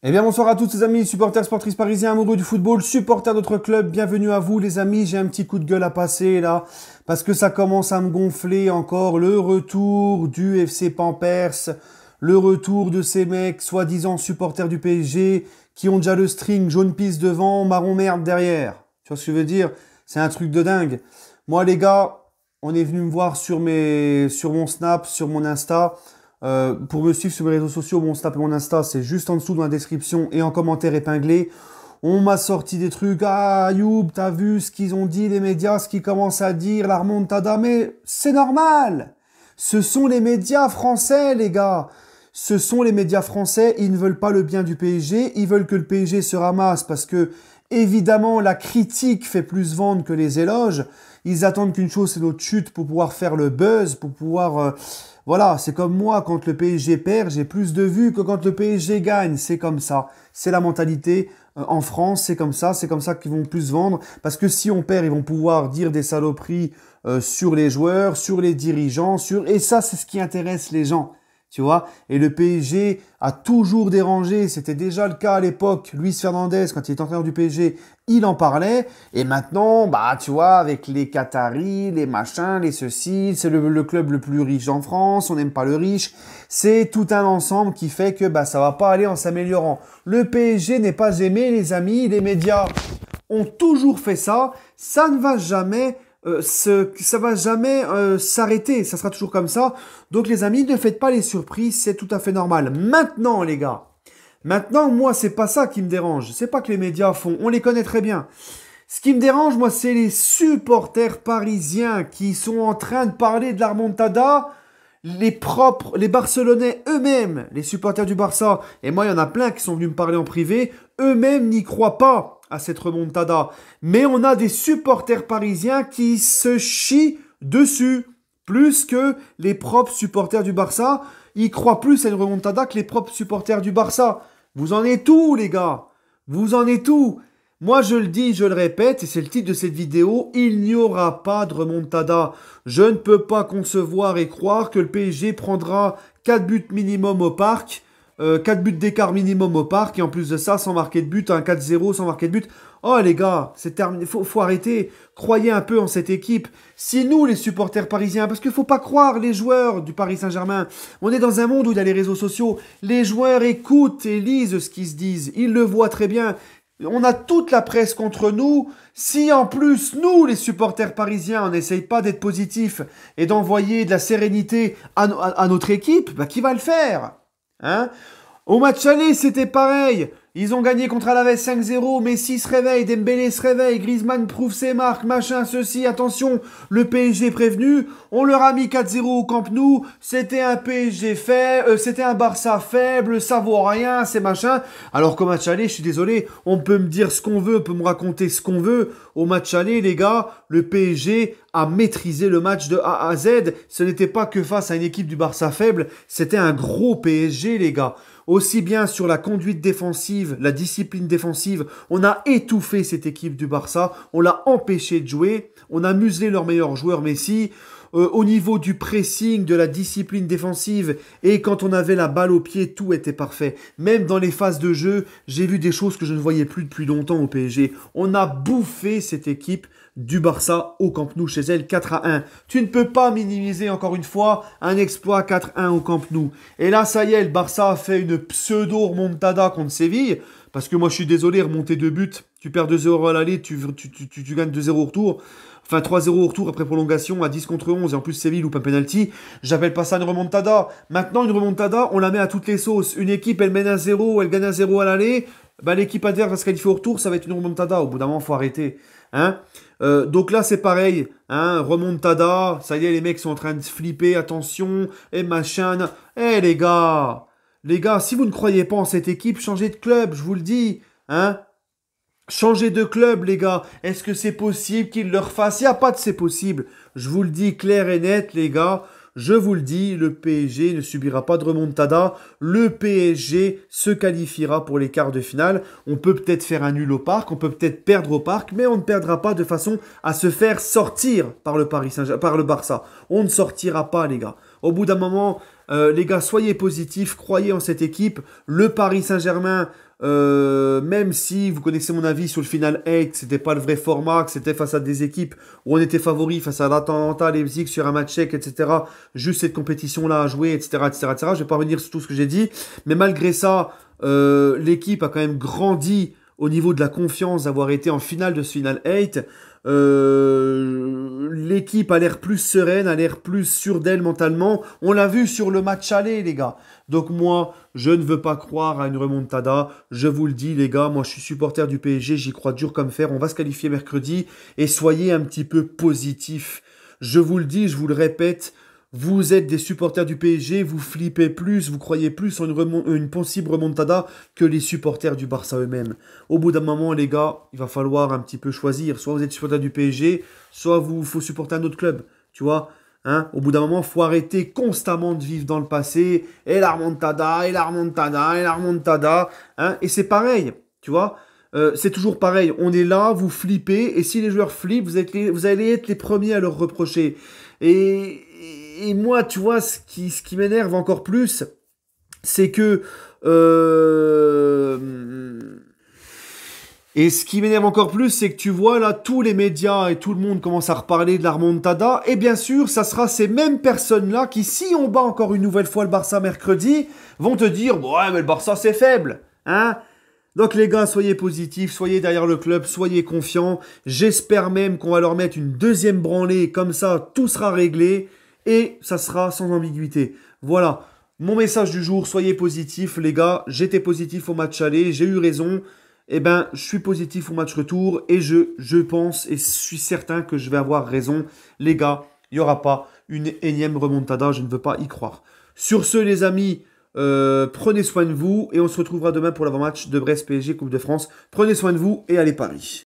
Eh bien bonsoir à tous les amis, supporters sportifs parisiens, amoureux du football, supporters d'autres clubs, bienvenue à vous les amis, j'ai un petit coup de gueule à passer là, parce que ça commence à me gonfler encore, le retour du FC Pampers, le retour de ces mecs, soi-disant supporters du PSG, qui ont déjà le string jaune pisse devant, marron merde derrière. Tu vois ce que je veux dire? C'est un truc de dingue. Moi les gars, on est venu me voir sur mon Snap, sur mon Insta. Pour me suivre sur mes réseaux sociaux, mon Snap et mon Insta, c'est juste en dessous dans la description et en commentaire épinglé. On m'a sorti des trucs. Ah, Youb, t'as vu ce qu'ils ont dit, les médias, ce qu'ils commencent à dire, la remontada. Mais c'est normal. Ce sont les médias français, les gars. Ce sont les médias français. Ils ne veulent pas le bien du PSG. Ils veulent que le PSG se ramasse parce que, évidemment, la critique fait plus vendre que les éloges. Ils attendent qu'une chose, c'est notre chute pour pouvoir faire le buzz, pour pouvoir... Voilà, c'est comme moi, quand le PSG perd, j'ai plus de vues que quand le PSG gagne. C'est comme ça. C'est la mentalité en France, c'est comme ça qu'ils vont plus vendre. Parce que si on perd, ils vont pouvoir dire des saloperies sur les joueurs, sur les dirigeants, et ça, c'est ce qui intéresse les gens. Tu vois, et le PSG a toujours dérangé, c'était déjà le cas à l'époque, Luis Fernandez, quand il était entraîneur du PSG, il en parlait, et maintenant, bah, tu vois, avec les Qataris, les machins, les ceci, c'est le club le plus riche en France, on n'aime pas le riche, c'est tout un ensemble qui fait que, bah, ça va pas aller en s'améliorant. Le PSG n'est pas aimé, les amis, les médias ont toujours fait ça, ça ne va jamais ça va jamais s'arrêter, ça sera toujours comme ça. Donc les amis, ne faites pas les surprises, c'est tout à fait normal. Maintenant les gars, maintenant moi c'est pas ça qui me dérange, c'est pas que les médias font, on les connaît très bien. Ce qui me dérange moi c'est les supporters parisiens qui sont en train de parler de la remontada, les Barcelonais eux-mêmes, les supporters du Barça, et moi il y en a plein qui sont venus me parler en privé, eux-mêmes n'y croient pas à cette remontada. Mais on a des supporters parisiens qui se chient dessus, plus que les propres supporters du Barça. Ils croient plus à une remontada que les propres supporters du Barça. Vous en êtes où les gars? Vous en êtes où? Moi, je le dis, je le répète, et c'est le titre de cette vidéo, il n'y aura pas de remontada. Je ne peux pas concevoir et croire que le PSG prendra 4 buts minimum au parc, 4 buts d'écart minimum au parc, et en plus de ça, sans marquer de but, un 4-0 sans marquer de but. Oh les gars, c'est terminé, faut arrêter. Croyez un peu en cette équipe. Si nous, les supporters parisiens, parce qu'il faut pas croire les joueurs du Paris Saint-Germain, on est dans un monde où il y a les réseaux sociaux, les joueurs écoutent et lisent ce qu'ils se disent, ils le voient très bien. On a toute la presse contre nous. Si en plus, nous, les supporters parisiens, on n'essaye pas d'être positifs et d'envoyer de la sérénité à notre équipe, bah, qui va le faire? Hein? Au match aller, c'était pareil. Ils ont gagné contre Alaves 5-0, Messi se réveille, Dembélé se réveille, Griezmann prouve ses marques, machin, ceci, attention, le PSG prévenu, on leur a mis 4-0 au Camp Nou, c'était un PSG faible, c'était un Barça faible, ça vaut rien, c'est machin. Alors qu'au match aller, je suis désolé, on peut me dire ce qu'on veut, on peut me raconter ce qu'on veut. Au match aller, les gars, le PSG a maîtrisé le match de A à Z. Ce n'était pas que face à une équipe du Barça faible, c'était un gros PSG, les gars. Aussi bien sur la conduite défensive, la discipline défensive, on a étouffé cette équipe du Barça, on l'a empêché de jouer, on a muselé leur meilleur joueur Messi. Au niveau du pressing, de la discipline défensive, et quand on avait la balle au pied, tout était parfait. Même dans les phases de jeu, j'ai vu des choses que je ne voyais plus depuis longtemps au PSG. On a bouffé cette équipe du Barça au Camp Nou chez elle 4-1. Tu ne peux pas minimiser encore une fois un exploit 4-1 au Camp Nou. Et là, ça y est, le Barça a fait une pseudo-remontada contre Séville. Parce que moi, je suis désolé, remonter 2 buts, tu perds 2-0 à l'aller, tu gagnes 2-0 au retour. Enfin, 3-0 au retour après prolongation à 10 contre 11 et en plus Séville loupe un penalty. J'appelle pas ça une remontada. Maintenant, une remontada, on la met à toutes les sauces. Une équipe, elle mène 1-0, elle gagne 1-0 à l'aller. Bah, l'équipe adverse va se qualifier au retour, ça va être une remontada. Au bout d'un moment, faut arrêter. Hein? Donc là, c'est pareil. Hein? Remontada, ça y est, les mecs sont en train de flipper, attention, et machin. Eh les gars, si vous ne croyez pas en cette équipe, changez de club, je vous le dis. Hein? Changez de club, les gars. Est-ce que c'est possible qu'ils le refassent? Il n'y a pas de c'est possible. Je vous le dis clair et net, les gars. Je vous le dis, le PSG ne subira pas de remontada. Le PSG se qualifiera pour les quarts de finale. On peut peut-être faire un nul au parc, on peut peut-être perdre au parc, mais on ne perdra pas de façon à se faire sortir par le Paris Saint-Germain, par le Barça. On ne sortira pas, les gars. Au bout d'un moment, les gars, soyez positifs, croyez en cette équipe. Le Paris Saint-Germain Même si vous connaissez mon avis sur le Final 8, c'était pas le vrai format, que c'était face à des équipes où on était favori, face à l'Atalanta, Leipzig sur un match sec, etc. Juste cette compétition-là à jouer, etc., etc., etc. Je vais pas revenir sur tout ce que j'ai dit, mais malgré ça, l'équipe a quand même grandi au niveau de la confiance d'avoir été en finale de ce Final 8. L'équipe a l'air plus sereine, a l'air plus sûre d'elle mentalement. On l'a vu sur le match aller, les gars. Donc moi, je ne veux pas croire à une remontada. Je vous le dis, les gars, moi je suis supporter du PSG, j'y crois dur comme fer. On va se qualifier mercredi et soyez un petit peu positifs. Je vous le dis, je vous le répète. Vous êtes des supporters du PSG, vous flippez plus, vous croyez plus en une possible remontada que les supporters du Barça eux-mêmes. Au bout d'un moment, les gars, il va falloir un petit peu choisir. Soit vous êtes supporter du PSG, soit vous faut supporter un autre club. Tu vois, hein? Au bout d'un moment, il faut arrêter constamment de vivre dans le passé. Et la remontada, et la remontada, et la remontada. Hein? Et c'est pareil, tu vois. C'est toujours pareil. On est là, vous flippez, et si les joueurs flippent, vous allez être les premiers à leur reprocher. Et moi, tu vois, ce qui m'énerve encore plus, c'est que... Et ce qui m'énerve encore plus, c'est que tu vois là, tous les médias et tout le monde commence à reparler de la remontada. Et bien sûr, ça sera ces mêmes personnes-là qui, si on bat encore une nouvelle fois le Barça mercredi, vont te dire « Ouais, mais le Barça, c'est faible. Hein ?» Donc les gars, soyez positifs, soyez derrière le club, soyez confiants. J'espère même qu'on va leur mettre une deuxième branlée, comme ça, tout sera réglé. Et ça sera sans ambiguïté. Voilà, mon message du jour, soyez positifs les gars. J'étais positif au match aller, j'ai eu raison. Eh ben, je suis positif au match retour et je pense et je suis certain que je vais avoir raison. Les gars, il n'y aura pas une énième remontada, je ne veux pas y croire. Sur ce les amis, prenez soin de vous et on se retrouvera demain pour l'avant-match de Brest PSG Coupe de France. Prenez soin de vous et allez Paris.